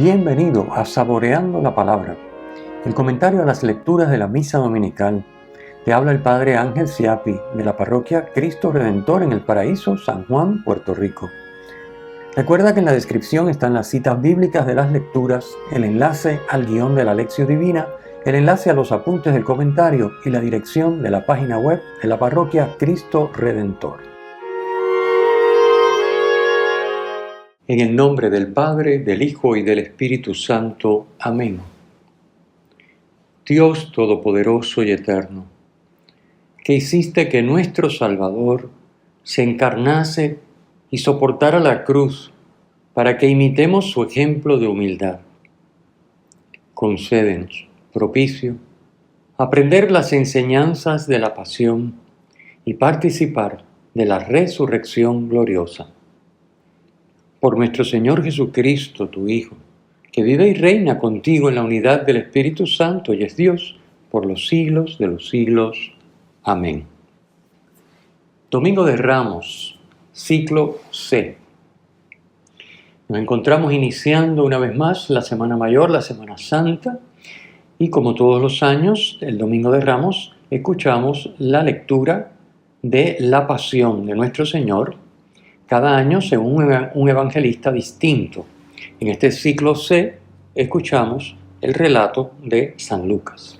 Bienvenido a Saboreando la Palabra, el comentario a las lecturas de la Misa Dominical. Te habla el Padre Ángel Siapi, de la Parroquia Cristo Redentor en El Paraíso, San Juan, Puerto Rico. Recuerda que en la descripción están las citas bíblicas de las lecturas, el enlace al guión de la Lección Divina, el enlace a los apuntes del comentario y la dirección de la página web de la Parroquia Cristo Redentor. En el nombre del Padre, del Hijo y del Espíritu Santo. Amén. Dios Todopoderoso y Eterno, que hiciste que nuestro Salvador se encarnase y soportara la cruz para que imitemos su ejemplo de humildad. Concédenos, propicio, aprender las enseñanzas de la pasión y participar de la resurrección gloriosa. Por nuestro Señor Jesucristo, tu Hijo, que vive y reina contigo en la unidad del Espíritu Santo y es Dios por los siglos de los siglos. Amén. Domingo de Ramos, ciclo C. Nos encontramos iniciando una vez más la Semana Mayor, la Semana Santa, y como todos los años, el Domingo de Ramos, escuchamos la lectura de la Pasión de nuestro Señor, cada año según un evangelista distinto. En este ciclo C escuchamos el relato de San Lucas.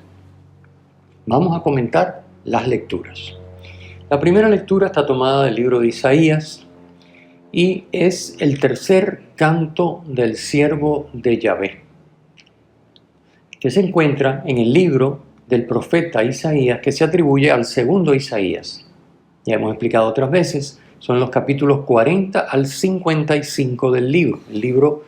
Vamos a comentar las lecturas. La primera lectura está tomada del libro de Isaías y es el tercer canto del siervo de Yahvé, que se encuentra en el libro del profeta Isaías, que se atribuye al segundo Isaías. Ya hemos explicado otras veces, son los capítulos 40 al 55 del libro. El libro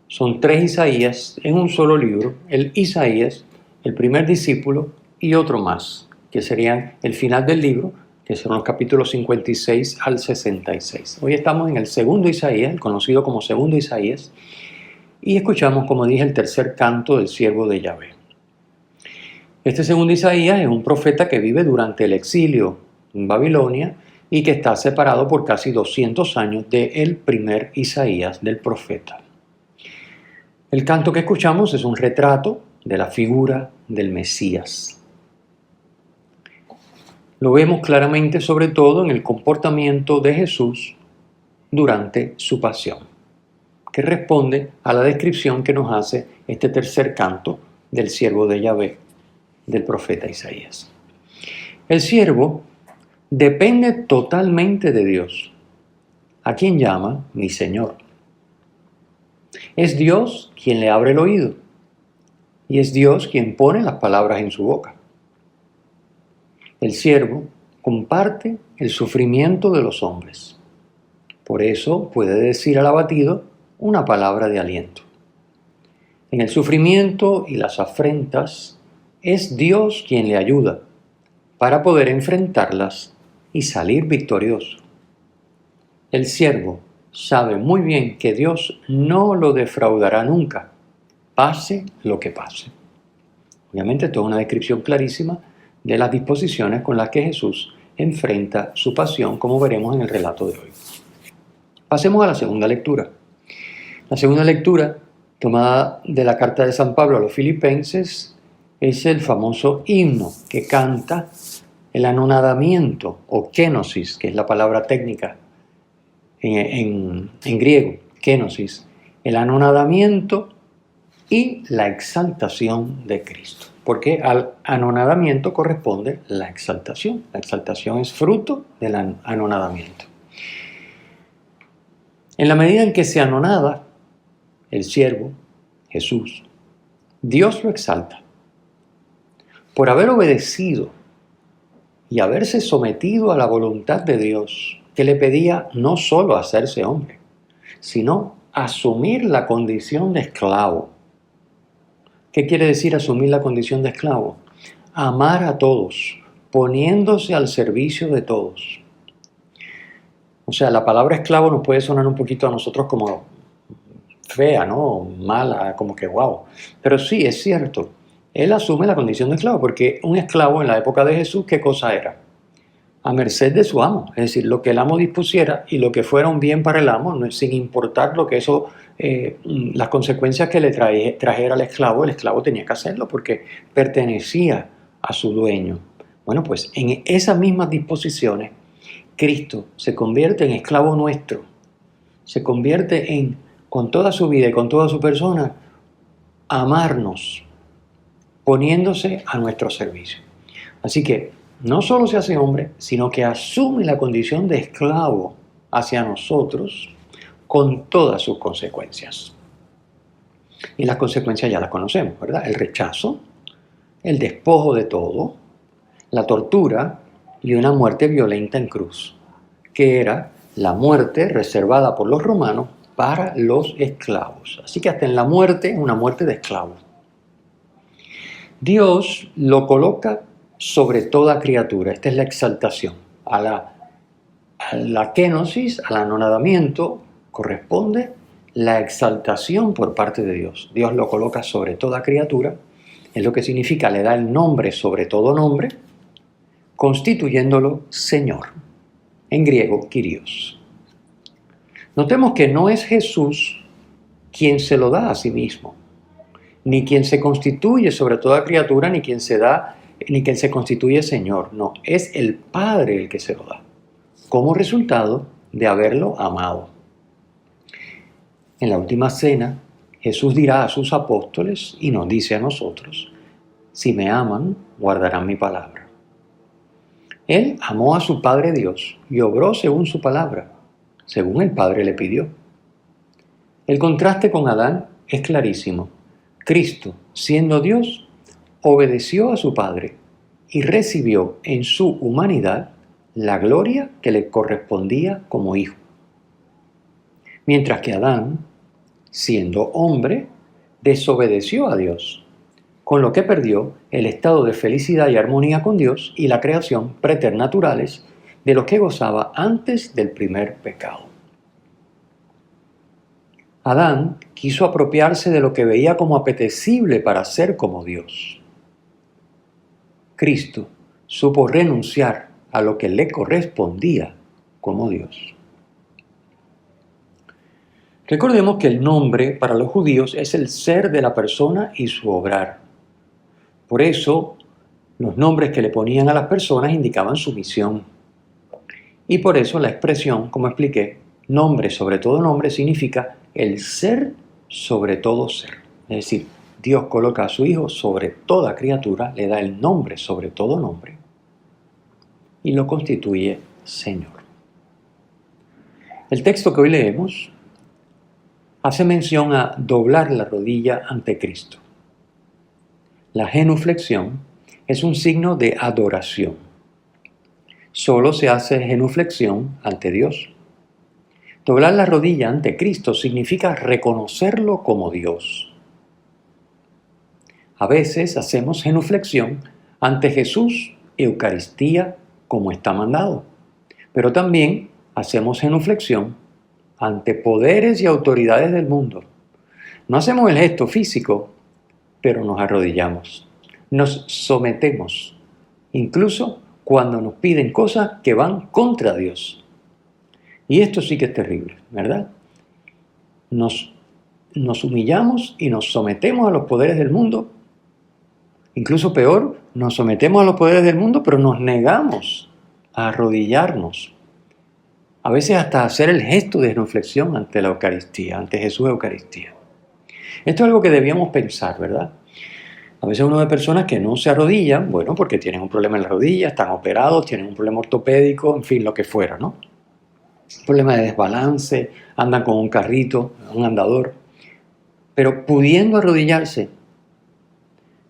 son 3 Isaías en un solo libro, el Isaías, el primer discípulo y otro más, que serían el final del libro, que son los capítulos 56 al 66. Hoy estamos en el segundo Isaías, el conocido como segundo Isaías, y escuchamos, como dije, el tercer canto del siervo de Yahvé. Este segundo Isaías es un profeta que vive durante el exilio en Babilonia y que está separado por casi 200 años del primer Isaías, del profeta. El canto que escuchamos es un retrato de la figura del Mesías. Lo vemos claramente sobre todo en el comportamiento de Jesús durante su pasión, que responde a la descripción que nos hace este tercer canto del siervo de Yahvé, del profeta Isaías. El siervo depende totalmente de Dios, a quien llama mi Señor. Es Dios quien le abre el oído y es Dios quien pone las palabras en su boca. El siervo comparte el sufrimiento de los hombres. Por eso puede decir al abatido una palabra de aliento. En el sufrimiento y las afrentas es Dios quien le ayuda para poder enfrentarlas y salir victorioso. El siervo sabe muy bien que Dios no lo defraudará nunca, pase lo que pase. Obviamente, esto es una descripción clarísima de las disposiciones con las que Jesús enfrenta su pasión, como veremos en el relato de hoy. Pasemos a la segunda lectura. La segunda lectura, tomada de la carta de San Pablo a los Filipenses, es el famoso himno que canta el anonadamiento o kenosis, que es la palabra técnica en griego, kenosis, el anonadamiento y la exaltación de Cristo. Porque al anonadamiento corresponde la exaltación. La exaltación es fruto del anonadamiento. En la medida en que se anonada el siervo, Jesús, Dios lo exalta. Por haber obedecido y haberse sometido a la voluntad de Dios, que le pedía no solo hacerse hombre, sino asumir la condición de esclavo. ¿Qué quiere decir asumir la condición de esclavo? Amar a todos, poniéndose al servicio de todos. O sea, la palabra esclavo nos puede sonar un poquito a nosotros como fea, ¿no? Mala, como que wow. Pero sí, es cierto. Él asume la condición de esclavo, porque un esclavo en la época de Jesús, ¿qué cosa era? a merced de su amo, es decir, lo que el amo dispusiera y lo que fuera un bien para el amo, sin importar lo que eso, las consecuencias que le trajera al esclavo, el esclavo tenía que hacerlo porque pertenecía a su dueño. Bueno, pues en esas mismas disposiciones, Cristo se convierte en esclavo nuestro, se convierte en, con toda su vida y con toda su persona, amarnos, poniéndose a nuestro servicio. Así que no solo se hace hombre, sino que asume la condición de esclavo hacia nosotros con todas sus consecuencias. Y las consecuencias ya las conocemos, ¿verdad? El rechazo, el despojo de todo, la tortura y una muerte violenta en cruz, que era la muerte reservada por los romanos para los esclavos. Así que hasta en la muerte, una muerte de esclavos. Dios lo coloca sobre toda criatura. Esta es la exaltación. A la kenosis, al anonadamiento, corresponde la exaltación por parte de Dios. Dios lo coloca sobre toda criatura, es lo que significa, le da el nombre sobre todo nombre, constituyéndolo Señor. En griego, Kyrios. Notemos que no es Jesús quien se lo da a sí mismo, ni quien se constituye sobre toda criatura, ni quien se constituye Señor. No, es el Padre el que se lo da, como resultado de haberlo amado. En la última cena, Jesús dirá a sus apóstoles y nos dice a nosotros: si me aman, guardarán mi palabra. Él amó a su Padre Dios y obró según su palabra, según el Padre le pidió. El contraste con Adán es clarísimo. Cristo, siendo Dios, obedeció a su Padre y recibió en su humanidad la gloria que le correspondía como hijo. Mientras que Adán, siendo hombre, desobedeció a Dios, con lo que perdió el estado de felicidad y armonía con Dios y la creación preternaturales de los que gozaba antes del primer pecado. Adán quiso apropiarse de lo que veía como apetecible para ser como Dios. Cristo supo renunciar a lo que le correspondía como Dios. Recordemos que el nombre para los judíos es el ser de la persona y su obrar. Por eso, los nombres que le ponían a las personas indicaban su misión. Y por eso la expresión, como expliqué, nombre sobre todo nombre, significa el ser sobre todo ser. Es decir, Dios coloca a su Hijo sobre toda criatura, le da el nombre sobre todo nombre y lo constituye Señor. El texto que hoy leemos hace mención a doblar la rodilla ante Cristo. La genuflexión es un signo de adoración. Solo se hace genuflexión ante Dios. Doblar la rodilla ante Cristo significa reconocerlo como Dios. A veces hacemos genuflexión ante Jesús, Eucaristía, como está mandado. Pero también hacemos genuflexión ante poderes y autoridades del mundo. No hacemos el gesto físico, pero nos arrodillamos, nos sometemos, incluso cuando nos piden cosas que van contra Dios. Y esto sí que es terrible, ¿verdad? Nos humillamos y nos sometemos a los poderes del mundo. Incluso peor, nos sometemos a los poderes del mundo, pero nos negamos a arrodillarnos. A veces hasta hacer el gesto de genuflexión ante la Eucaristía, ante Jesús Eucaristía. Esto es algo que debíamos pensar, ¿verdad? A veces uno ve personas que no se arrodillan, bueno, porque tienen un problema en la rodilla, están operados, tienen un problema ortopédico, en fin, lo que fuera, ¿no? Un problema de desbalance, andan con un carrito, un andador. Pero pudiendo arrodillarse,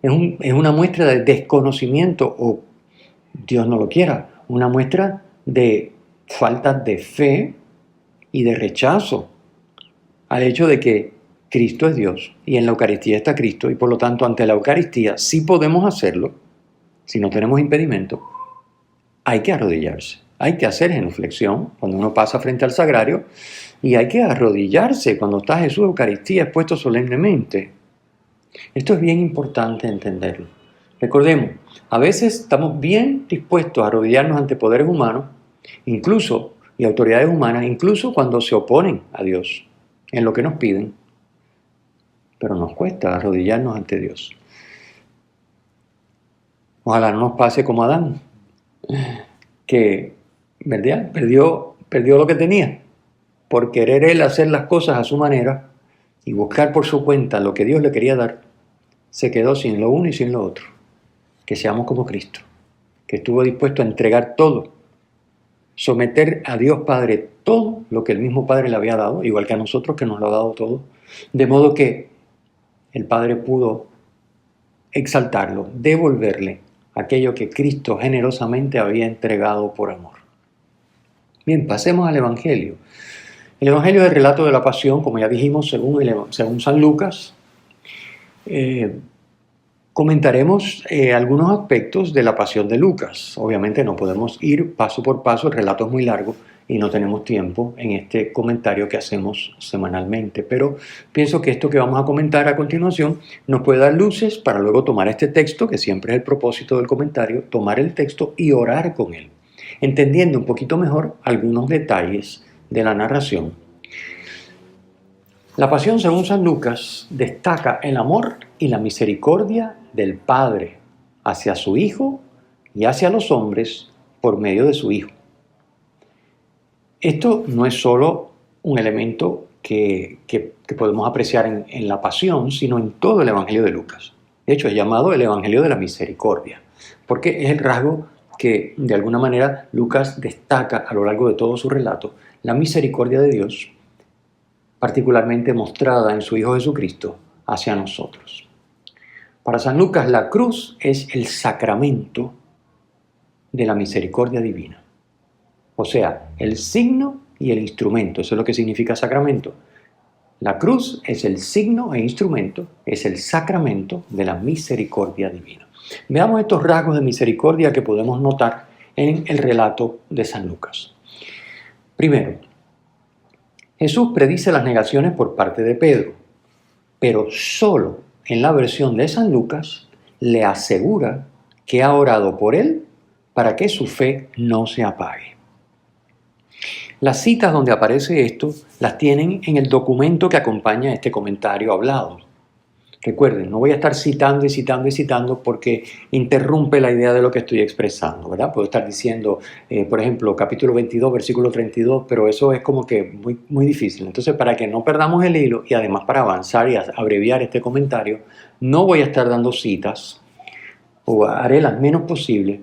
es una muestra de desconocimiento o, Dios no lo quiera, una muestra de falta de fe y de rechazo al hecho de que Cristo es Dios y en la Eucaristía está Cristo y por lo tanto ante la Eucaristía sí podemos hacerlo, si no tenemos impedimento, hay que arrodillarse, hay que hacer genuflexión cuando uno pasa frente al sagrario y hay que arrodillarse cuando está Jesús Eucaristía expuesto solemnemente. Esto es bien importante entenderlo. Recordemos, a veces estamos bien dispuestos a arrodillarnos ante poderes humanos, incluso, y autoridades humanas, incluso cuando se oponen a Dios en lo que nos piden, pero nos cuesta arrodillarnos ante Dios. Ojalá no nos pase como Adán, que, ¿verdad?, perdió lo que tenía por querer él hacer las cosas a su manera y buscar por su cuenta lo que Dios le quería dar. Se quedó sin lo uno y sin lo otro. Que seamos como Cristo, que estuvo dispuesto a entregar todo, someter a Dios Padre todo lo que el mismo Padre le había dado, igual que a nosotros que nos lo ha dado todo, de modo que el Padre pudo exaltarlo, devolverle aquello que Cristo generosamente había entregado por amor. Bien, pasemos al Evangelio. El Evangelio es el relato de la pasión, como ya dijimos, según San Lucas. Comentaremos algunos aspectos de la pasión de Lucas. Obviamente no podemos ir paso por paso, el relato es muy largo y no tenemos tiempo en este comentario que hacemos semanalmente. Pero pienso que esto que vamos a comentar a continuación nos puede dar luces para luego tomar este texto, que siempre es el propósito del comentario, tomar el texto y orar con él, entendiendo un poquito mejor algunos detalles de la narración. La pasión, según San Lucas, destaca el amor y la misericordia del Padre hacia su Hijo y hacia los hombres por medio de su Hijo. Esto no es solo un elemento que podemos apreciar en la pasión, sino en todo el Evangelio de Lucas. De hecho, es llamado el Evangelio de la Misericordia, porque es el rasgo que de alguna manera Lucas destaca a lo largo de todo su relato, la misericordia de Dios, particularmente mostrada en su Hijo Jesucristo hacia nosotros. Para San Lucas, la cruz es el sacramento de la misericordia divina. O sea, el signo y el instrumento. Eso es lo que significa sacramento. La cruz es el signo e instrumento, es el sacramento de la misericordia divina. Veamos estos rasgos de misericordia que podemos notar en el relato de San Lucas. Primero, Jesús predice las negaciones por parte de Pedro, pero solo en la versión de San Lucas le asegura que ha orado por él para que su fe no se apague. Las citas donde aparece esto las tienen en el documento que acompaña este comentario hablado. Recuerden, no voy a estar citando y citando y citando porque interrumpe la idea de lo que estoy expresando, ¿verdad? Puedo estar diciendo, por ejemplo, capítulo 22, versículo 32, pero eso es como que muy difícil. Entonces, para que no perdamos el hilo y además para avanzar y abreviar este comentario, no voy a estar dando citas o haré las menos posible.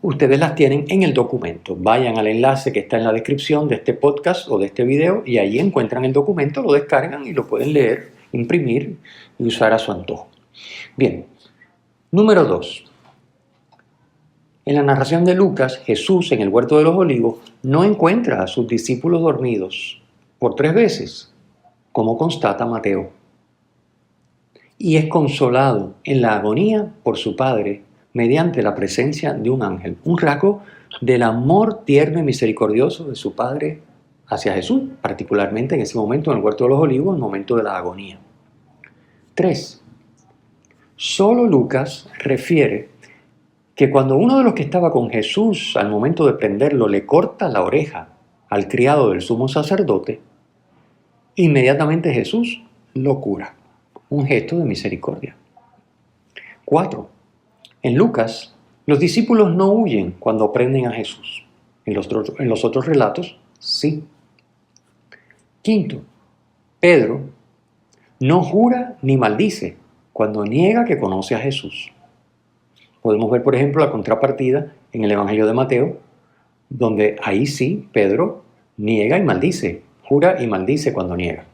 Ustedes las tienen en el documento. Vayan al enlace que está en la descripción de este podcast o de este video y ahí encuentran el documento, lo descargan y lo pueden leer, imprimir y usar a su antojo. Bien, número 2. En la narración de Lucas, Jesús en el huerto de los olivos no encuentra a sus discípulos dormidos por 3 veces, como constata Mateo. Y es consolado en la agonía por su Padre mediante la presencia de un ángel, un rasgo del amor tierno y misericordioso de su Padre hacia Jesús, particularmente en ese momento en el huerto de los olivos, en el momento de la agonía. 3. Solo Lucas refiere que cuando uno de los que estaba con Jesús al momento de prenderlo le corta la oreja al criado del sumo sacerdote, inmediatamente Jesús lo cura. Un gesto de misericordia. 4. En Lucas, los discípulos no huyen cuando prenden a Jesús. En los otros relatos, sí. 5. Pedro no jura ni maldice cuando niega que conoce a Jesús. Podemos ver, por ejemplo, la contrapartida en el Evangelio de Mateo, donde ahí sí Pedro niega y maldice, jura y maldice cuando niega.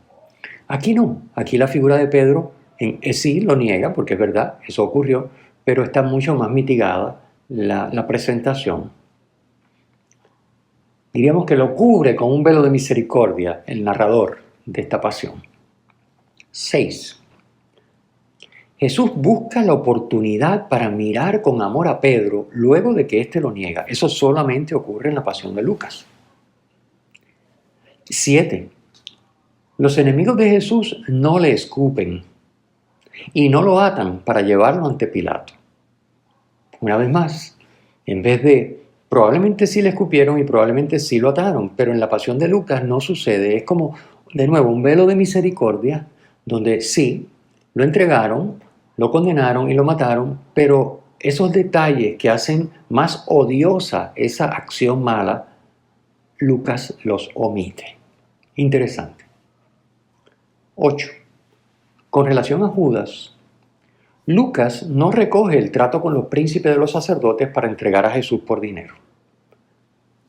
Aquí no, aquí la figura de Pedro sí lo niega, porque es verdad, eso ocurrió, pero está mucho más mitigada la presentación. Diríamos que lo cubre con un velo de misericordia el narrador de esta pasión. 6. Jesús busca la oportunidad para mirar con amor a Pedro luego de que éste lo niega. Eso solamente ocurre en la pasión de Lucas. 7. Los enemigos de Jesús no le escupen y no lo atan para llevarlo ante Pilato. Una vez más, en vez de, probablemente sí le escupieron y probablemente sí lo ataron, pero en la pasión de Lucas no sucede. Es como, de nuevo, un velo de misericordia, donde sí, lo entregaron, lo condenaron y lo mataron, pero esos detalles que hacen más odiosa esa acción mala, Lucas los omite. Interesante. 8. Con relación a Judas, Lucas no recoge el trato con los príncipes de los sacerdotes para entregar a Jesús por dinero.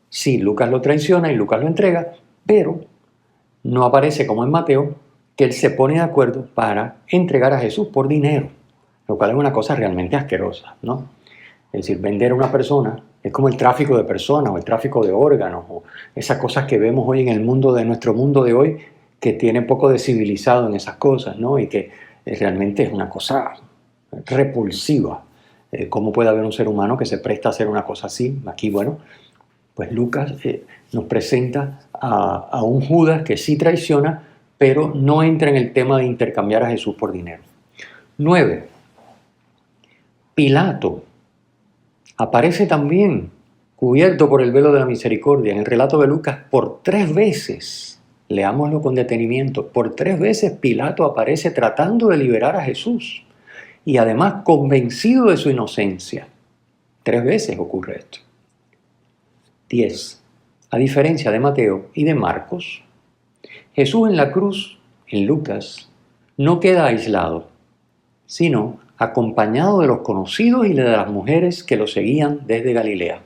Sí, Lucas lo traiciona y Lucas lo entrega, pero no aparece como en Mateo que él se pone de acuerdo para entregar a Jesús por dinero, lo cual es una cosa realmente asquerosa, ¿no? Es decir, vender a una persona es como el tráfico de personas o el tráfico de órganos o esas cosas que vemos hoy en el mundo de nuestro mundo de hoy que tiene poco de civilizado en esas cosas, ¿no? Y que realmente es una cosa repulsiva. ¿Cómo puede haber un ser humano que se presta a hacer una cosa así? Aquí, bueno, pues Lucas nos presenta a un Judas que sí traiciona, pero no entra en el tema de intercambiar a Jesús por dinero. 9. Pilato aparece también cubierto por el velo de la misericordia en el relato de Lucas por 3 veces. Leámoslo con detenimiento. Por 3 veces Pilato aparece tratando de liberar a Jesús y además convencido de su inocencia. 3 veces ocurre esto. 10. A diferencia de Mateo y de Marcos, Jesús en la cruz, en Lucas, no queda aislado, sino acompañado de los conocidos y de las mujeres que lo seguían desde Galilea.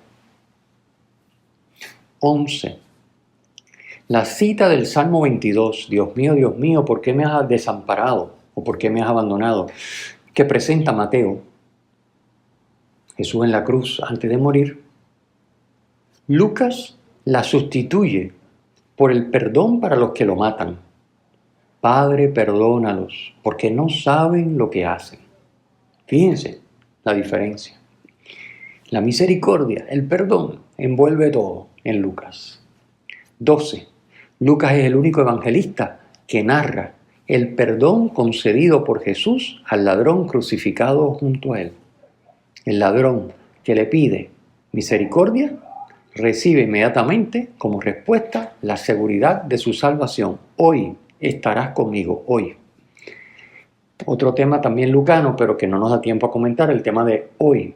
11. La cita del Salmo 22, Dios mío, ¿por qué me has desamparado? ¿O por qué me has abandonado? Que presenta Mateo, Jesús en la cruz antes de morir. Lucas la sustituye por el perdón para los que lo matan. Padre, perdónalos, porque no saben lo que hacen. Fíjense la diferencia. La misericordia, el perdón, envuelve todo en Lucas. 12. Lucas es el único evangelista que narra el perdón concedido por Jesús al ladrón crucificado junto a él. El ladrón que le pide misericordia recibe inmediatamente como respuesta la seguridad de su salvación. Hoy estarás conmigo, hoy. Otro tema también lucano, pero que no nos da tiempo a comentar, el tema de hoy.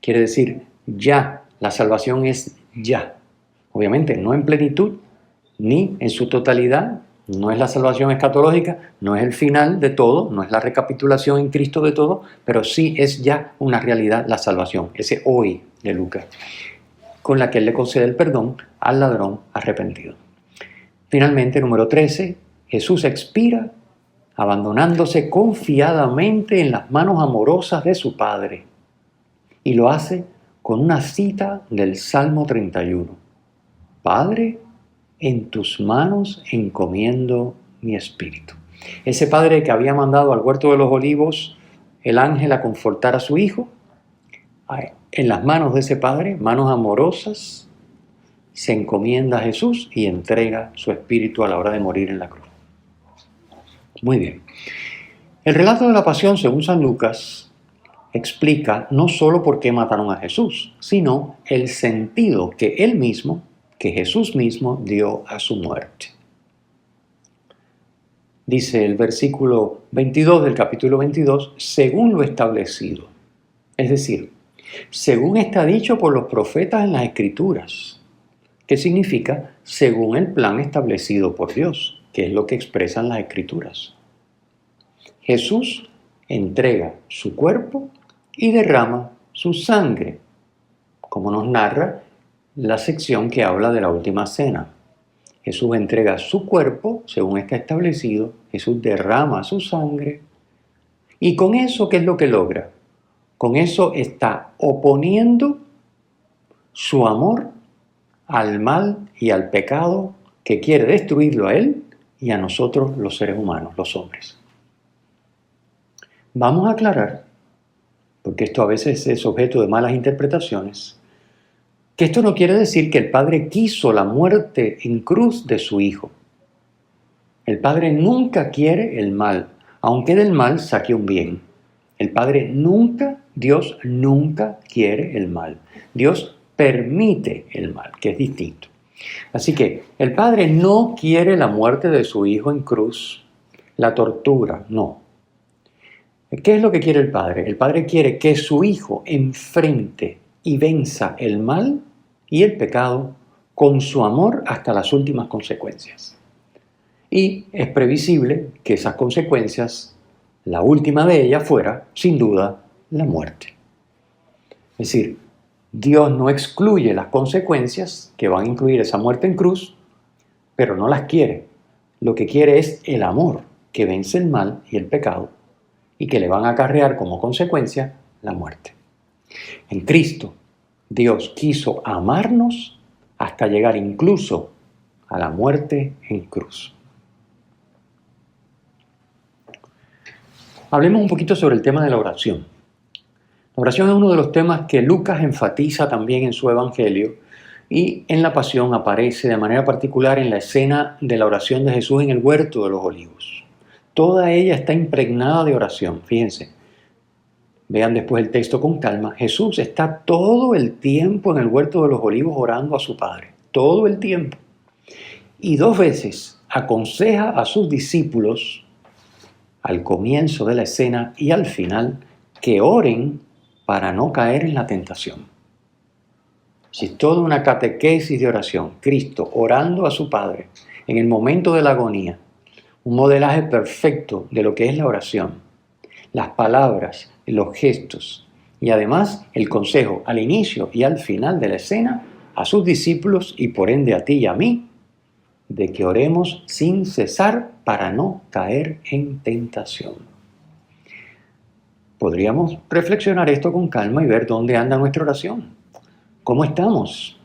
Quiere decir ya, la salvación es ya. Obviamente no en plenitud, ni en su totalidad, no es la salvación escatológica, no es el final de todo, no es la recapitulación en Cristo de todo, pero sí es ya una realidad la salvación, ese hoy de Lucas, con la que él le concede el perdón al ladrón arrepentido. Finalmente, número 13, Jesús expira abandonándose confiadamente en las manos amorosas de su Padre, y lo hace con una cita del Salmo 31. Padre, en tus manos encomiendo mi espíritu. Ese padre que había mandado al huerto de los olivos el ángel a confortar a su hijo, en las manos de ese padre, manos amorosas, se encomienda a Jesús y entrega su espíritu a la hora de morir en la cruz. Muy bien. El relato de la pasión, según San Lucas, explica no solo por qué mataron a Jesús, sino el sentido que Jesús mismo dio a su muerte. Dice el versículo 22 del capítulo 22, según lo establecido. Es decir, según está dicho por los profetas en las Escrituras. ¿Qué significa? Según el plan establecido por Dios, que es lo que expresan las Escrituras. Jesús entrega su cuerpo y derrama su sangre, como nos narra la sección que habla de la última cena. Jesús entrega su cuerpo, según está establecido, Jesús derrama su sangre, y con eso, ¿qué es lo que logra? Con eso está oponiendo su amor al mal y al pecado que quiere destruirlo a él y a nosotros los seres humanos, los hombres. Vamos a aclarar, porque esto a veces es objeto de malas interpretaciones, que esto no quiere decir que el Padre quiso la muerte en cruz de su Hijo. El Padre nunca quiere el mal, aunque del mal saque un bien. Dios nunca quiere el mal. Dios permite el mal, que es distinto. Así que el Padre no quiere la muerte de su Hijo en cruz, la tortura, no. ¿Qué es lo que quiere el Padre? El Padre quiere que su Hijo enfrente y venza el mal y el pecado con su amor hasta las últimas consecuencias. Y es previsible que esas consecuencias, la última de ellas fuera, sin duda, la muerte. Es decir, Dios no excluye las consecuencias que van a incluir esa muerte en cruz, pero no las quiere. Lo que quiere es el amor que vence el mal y el pecado y que le van a acarrear como consecuencia la muerte. En Cristo, Dios quiso amarnos hasta llegar incluso a la muerte en cruz. Hablemos un poquito sobre el tema de la oración. La oración es uno de los temas que Lucas enfatiza también en su Evangelio y en la Pasión aparece de manera particular en la escena de la oración de Jesús en el huerto de los Olivos. Toda ella está impregnada de oración, fíjense. Vean después el texto con calma. Jesús está todo el tiempo en el huerto de los Olivos orando a su Padre, todo el tiempo. Y 2 veces aconseja a sus discípulos, al comienzo de la escena y al final, que oren para no caer en la tentación. Es toda una catequesis de oración. Cristo orando a su Padre en el momento de la agonía. Un modelaje perfecto de lo que es la oración. Las palabras, los gestos y además el consejo al inicio y al final de la escena a sus discípulos y por ende a ti y a mí, de que oremos sin cesar para no caer en tentación. Podríamos reflexionar esto con calma y ver dónde anda nuestra oración. ¿Cómo estamos?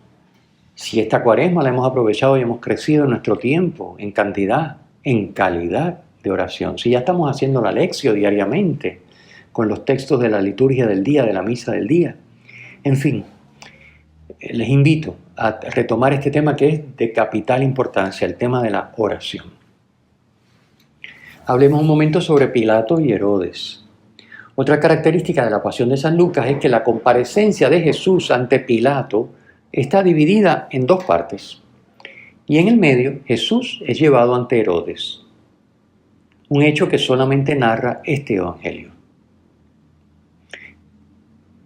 Si esta cuaresma la hemos aprovechado y hemos crecido en nuestro tiempo, en cantidad, en calidad de oración. Si ya estamos haciendo la lección diariamente, con los textos de la liturgia del día, de la misa del día. En fin, les invito a retomar este tema que es de capital importancia, el tema de la oración. Hablemos un momento sobre Pilato y Herodes. Otra característica de la Pasión de San Lucas es que la comparecencia de Jesús ante Pilato está dividida en 2 partes. Y en el medio, Jesús es llevado ante Herodes. Un hecho que solamente narra este Evangelio.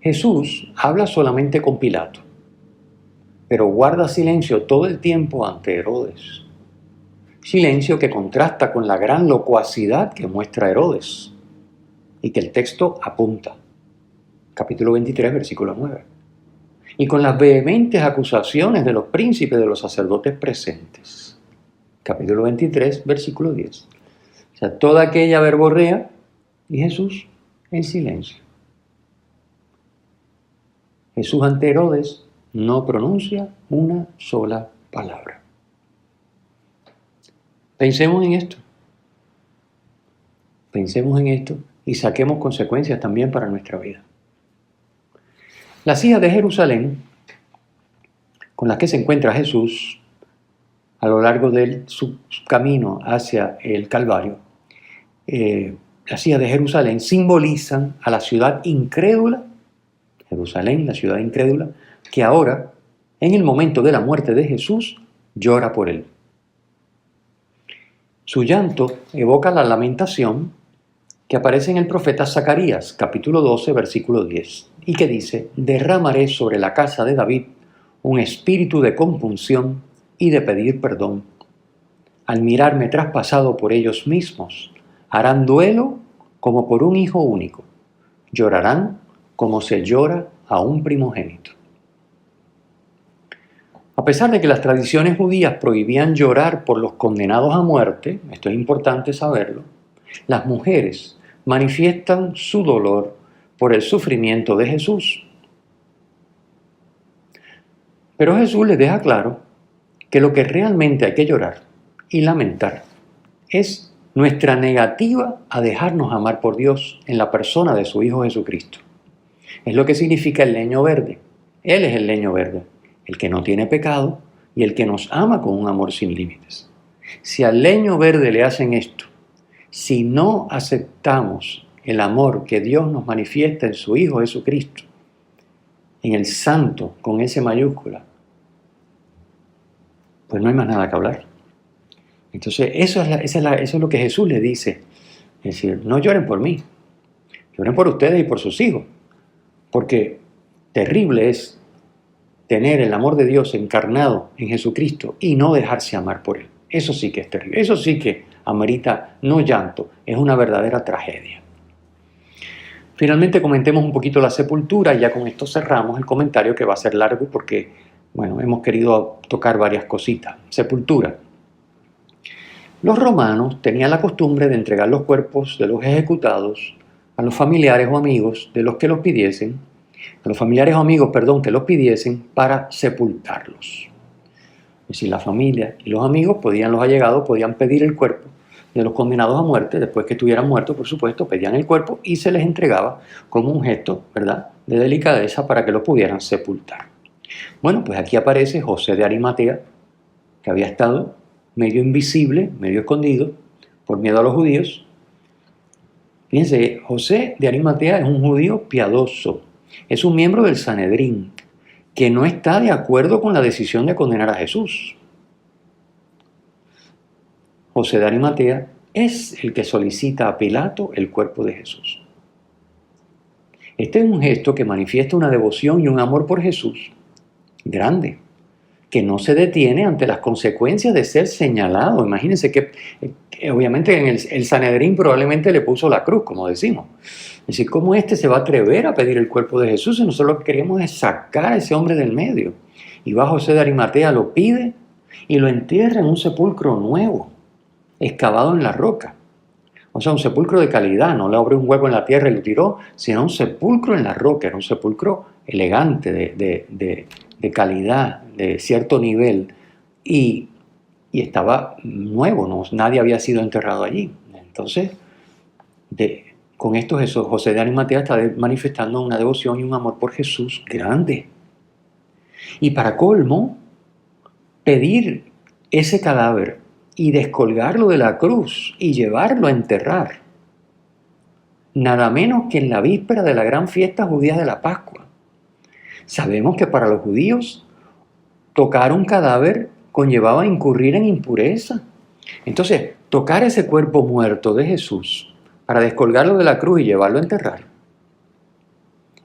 Jesús habla solamente con Pilato, pero guarda silencio todo el tiempo ante Herodes. Silencio que contrasta con la gran locuacidad que muestra Herodes y que el texto apunta. Capítulo 23, versículo 9. Y con las vehementes acusaciones de los príncipes de los sacerdotes presentes. Capítulo 23, versículo 10. O sea, toda aquella verborrea y Jesús en silencio. Jesús ante Herodes no pronuncia una sola palabra. Pensemos en esto. Pensemos en esto y saquemos consecuencias también para nuestra vida. Las hijas de Jerusalén, con las que se encuentra Jesús a lo largo de su camino hacia el Calvario, las hijas de Jerusalén simbolizan a la ciudad incrédula, Jerusalén, la ciudad incrédula, que ahora, en el momento de la muerte de Jesús, llora por él. Su llanto evoca la lamentación que aparece en el profeta Zacarías, capítulo 12, versículo 10, y que dice: derramaré sobre la casa de David un espíritu de compunción y de pedir perdón. Al mirarme traspasado por ellos mismos, harán duelo como por un hijo único, llorarán como se llora a un primogénito. A pesar de que las tradiciones judías prohibían llorar por los condenados a muerte, esto es importante saberlo, las mujeres manifiestan su dolor por el sufrimiento de Jesús. Pero Jesús les deja claro que lo que realmente hay que llorar y lamentar es nuestra negativa a dejarnos amar por Dios en la persona de su Hijo Jesucristo. Es lo que significa el leño verde. Él es el leño verde, el que no tiene pecado y el que nos ama con un amor sin límites. Si al leño verde le hacen esto, si no aceptamos el amor que Dios nos manifiesta en su Hijo Jesucristo, en el Santo, con S mayúscula, pues no hay más nada que hablar. Entonces, eso es lo que Jesús le dice. Es decir, no lloren por mí, lloren por ustedes y por sus hijos. Porque terrible es tener el amor de Dios encarnado en Jesucristo y no dejarse amar por Él. Eso sí que es terrible. Eso sí que amerita no llanto, es una verdadera tragedia. Finalmente comentemos un poquito la sepultura y ya con esto cerramos el comentario, que va a ser largo porque, bueno, hemos querido tocar varias cositas. Sepultura. Los romanos tenían la costumbre de entregar los cuerpos de los ejecutados a los familiares o amigos de los que los pidiesen, que los pidiesen para sepultarlos. Es decir, la familia y los amigos los allegados podían pedir el cuerpo de los condenados a muerte. Después que estuvieran muertos, por supuesto, pedían el cuerpo y se les entregaba como un gesto, ¿verdad?, de delicadeza para que lo pudieran sepultar. Bueno, pues aquí aparece José de Arimatea, que había estado medio invisible, medio escondido, por miedo a los judíos. Fíjense, José de Arimatea es un judío piadoso, es un miembro del Sanedrín, que no está de acuerdo con la decisión de condenar a Jesús. José de Arimatea es el que solicita a Pilato el cuerpo de Jesús. Este es un gesto que manifiesta una devoción y un amor por Jesús grande, que no se detiene ante las consecuencias de ser señalado. Imagínense que obviamente en el Sanedrín probablemente le puso la cruz, como decimos. Es decir, ¿cómo se va a atrever a pedir el cuerpo de Jesús? Y nosotros lo que queremos es sacar a ese hombre del medio. Y va José de Arimatea, lo pide y lo entierra en un sepulcro nuevo, excavado en la roca. O sea, un sepulcro de calidad, no le abrió un hueco en la tierra y lo tiró, sino un sepulcro en la roca. Era un sepulcro elegante, de calidad, de cierto nivel, y estaba nuevo, ¿no? Nadie había sido enterrado allí. Entonces, con esto José de Arimatea está manifestando una devoción y un amor por Jesús grande. Y para colmo, pedir ese cadáver y descolgarlo de la cruz y llevarlo a enterrar, nada menos que en la víspera de la gran fiesta judía de la Pascua. Sabemos que para los judíos tocar un cadáver conllevaba incurrir en impureza. Entonces, tocar ese cuerpo muerto de Jesús para descolgarlo de la cruz y llevarlo a enterrar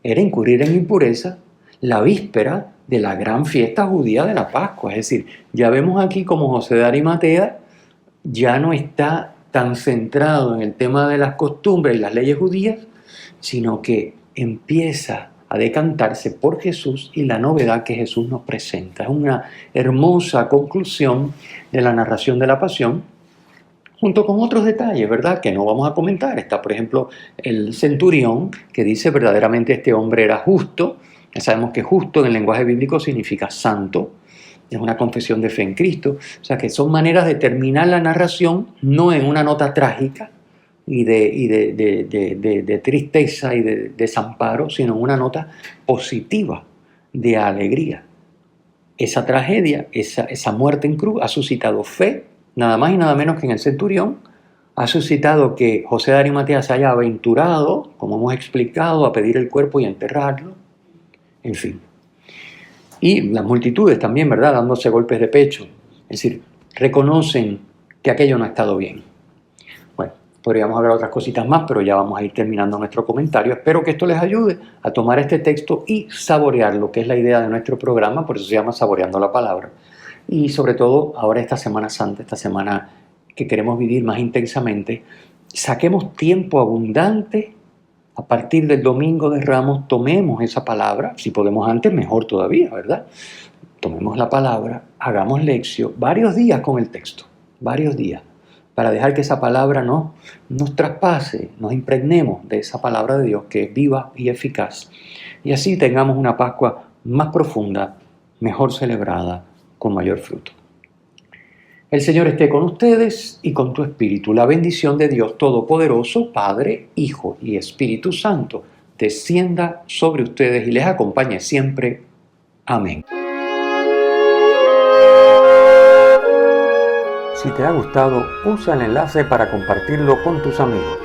era incurrir en impureza la víspera de la gran fiesta judía de la Pascua. Es decir, ya vemos aquí como José de Arimatea ya no está tan centrado en el tema de las costumbres y las leyes judías, sino que empieza a decantarse por Jesús y la novedad que Jesús nos presenta. Es una hermosa conclusión de la narración de la pasión, junto con otros detalles, ¿verdad?, que no vamos a comentar. Está, por ejemplo, el centurión, que dice verdaderamente este hombre era justo. Ya sabemos que justo en el lenguaje bíblico significa santo. Es una confesión de fe en Cristo. O sea que son maneras de terminar la narración, no en una nota trágica y de tristeza y de desamparo, sino en una nota positiva de alegría. Esa tragedia, esa muerte en cruz ha suscitado fe, nada más y nada menos que en el centurión. Ha suscitado que José de Arimatea se haya aventurado, como hemos explicado, a pedir el cuerpo y a enterrarlo. En fin. Y las multitudes también, ¿verdad?, dándose golpes de pecho. Es decir, reconocen que aquello no ha estado bien. Bueno, podríamos hablar otras cositas más, pero ya vamos a ir terminando nuestro comentario. Espero que esto les ayude a tomar este texto y saborearlo, que es la idea de nuestro programa, por eso se llama Saboreando la Palabra. Y sobre todo, ahora esta Semana Santa, esta semana que queremos vivir más intensamente, saquemos tiempo abundante. A partir del domingo de Ramos, tomemos esa palabra, si podemos antes, mejor todavía, ¿verdad? Tomemos la palabra, hagamos lección, varios días con el texto, varios días, para dejar que esa palabra nos traspase, nos impregnemos de esa palabra de Dios que es viva y eficaz, y así tengamos una Pascua más profunda, mejor celebrada, con mayor fruto. El Señor esté con ustedes y con tu espíritu. La bendición de Dios Todopoderoso, Padre, Hijo y Espíritu Santo, descienda sobre ustedes y les acompañe siempre. Amén. Si te ha gustado, usa el enlace para compartirlo con tus amigos.